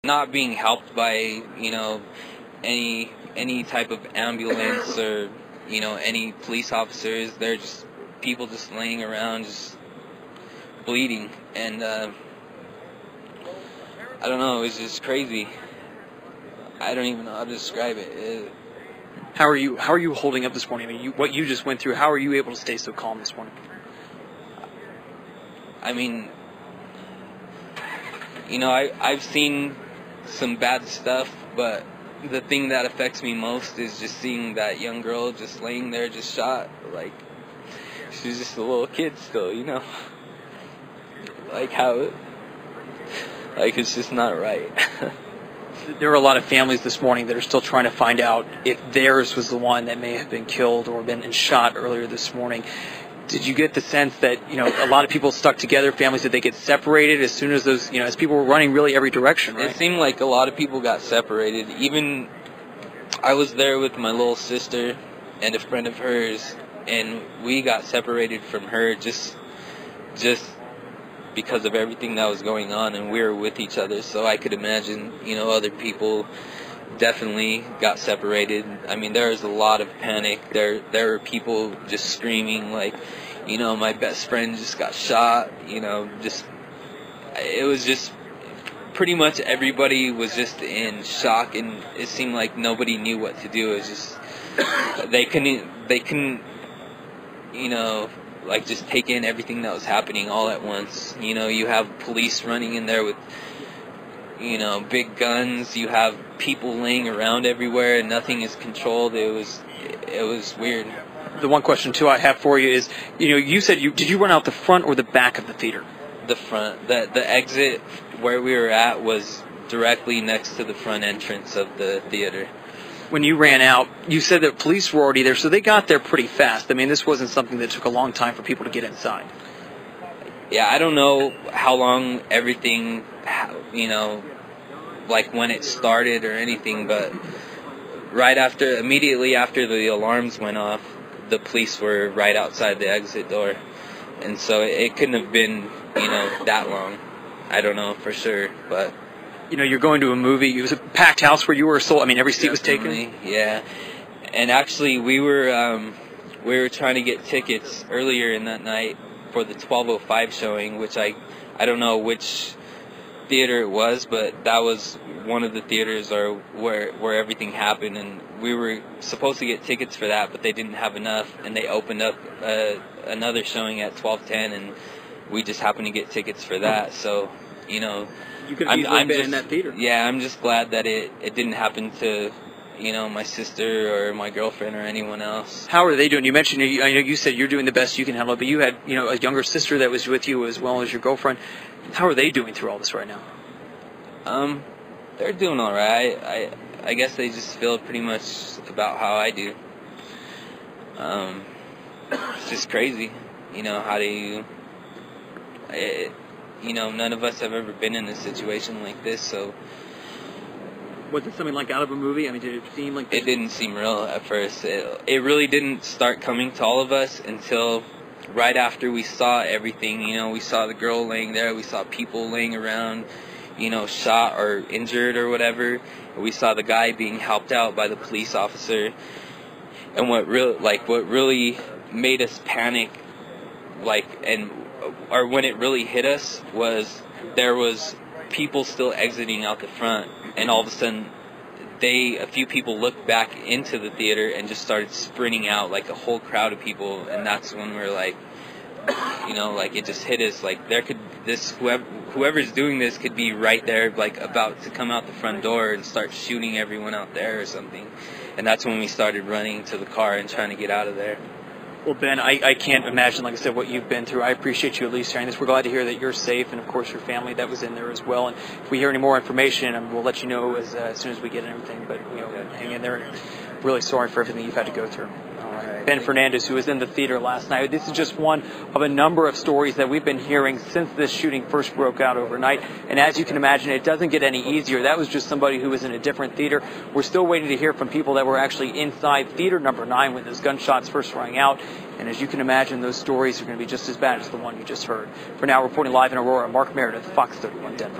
not being helped by, any type of ambulance or, any police officers. They're just people just laying around, just bleeding. And I don't know, it's just crazy. I don't even know how to describe it. How are you holding up this morning? I mean, what you just went through, how are you able to stay so calm this morning? I mean, I've seen some bad stuff, but the thing that affects me most is just seeing that young girl just laying there, just shot. Like, she's just a little kid still, Like, it's just not right. There are a lot of families this morning that are still trying to find out if theirs was the one that may have been killed or been shot earlier this morning. Did you get the sense that, a lot of people stuck together, families, did they get separated as soon as those, as people were running really every direction, right? It seemed like a lot of people got separated. Even I was there with my little sister and a friend of hers, and we got separated from her just because of everything that was going on, and we were with each other. So I could imagine, other people definitely got separated. I mean, there was a lot of panic. There were people just screaming like, my best friend just got shot. It was just pretty much everybody was just in shock, and it seemed like nobody knew what to do. It was just they couldn't like just take in everything that was happening all at once. You have police running in there with big guns. You have people laying around everywhere, and nothing is controlled. It was weird. The one question too I have for you is, you said did you run out the front or the back of the theater? The front. The exit where we were at was directly next to the front entrance of the theater. When you ran out, you said that police were already there, so they got there pretty fast. I mean, this wasn't something that took a long time for people to get inside. Yeah, I don't know how long everything, like when it started or anything, but immediately after the alarms went off, the police were right outside the exit door. And so it couldn't have been, that long. I don't know for sure, but... you're going to a movie. It was a packed house where you were sold. I mean, every seat was taken. Yeah, and actually, we were trying to get tickets earlier in that night for the 12:05 showing, which I don't know which theater it was, but that was one of the theaters where everything happened, and we were supposed to get tickets for that, but they didn't have enough, and they opened up another showing at 12:10, and we just happened to get tickets for that. So, you could have easily been in that theater. Yeah, I'm just glad that it didn't happen to, my sister or my girlfriend or anyone else. How are they doing? You mentioned, I know you said you're doing the best you can handle it, but you had, a younger sister that was with you as well as your girlfriend. How are they doing through all this right now? They're doing all right. I guess they just feel pretty much about how I do. It's just crazy, how do you... none of us have ever been in a situation like this, so... Was it something like out of a movie? I mean, did it seem like... It didn't seem real at first. It really didn't start coming to all of us until right after we saw everything. We saw the girl laying there, we saw people laying around, shot or injured or whatever. We saw the guy being helped out by the police officer. And what really made us panic, or when it really hit us, was there was people still exiting out the front, and all of a sudden a few people looked back into the theater and just started sprinting out, like a whole crowd of people. And that's when we're like, it just hit us, like whoever's doing this could be right there, like about to come out the front door and start shooting everyone out there or something. And that's when we started running to the car and trying to get out of there. Well, Ben, I can't imagine, like I said, what you've been through. I appreciate you at least sharing this. We're glad to hear that you're safe, and, of course, your family that was in there as well. And if we hear any more information, we'll let you know as soon as we get everything. But, hang in there. And really sorry for everything you've had to go through. Ben Fernandez, who was in the theater last night. This is just one of a number of stories that we've been hearing since this shooting first broke out overnight. And as you can imagine, it doesn't get any easier. That was just somebody who was in a different theater. We're still waiting to hear from people that were actually inside theater number 9 when those gunshots first rang out. And as you can imagine, those stories are going to be just as bad as the one you just heard. For now, reporting live in Aurora, Mark Meredith, Fox 31 Denver.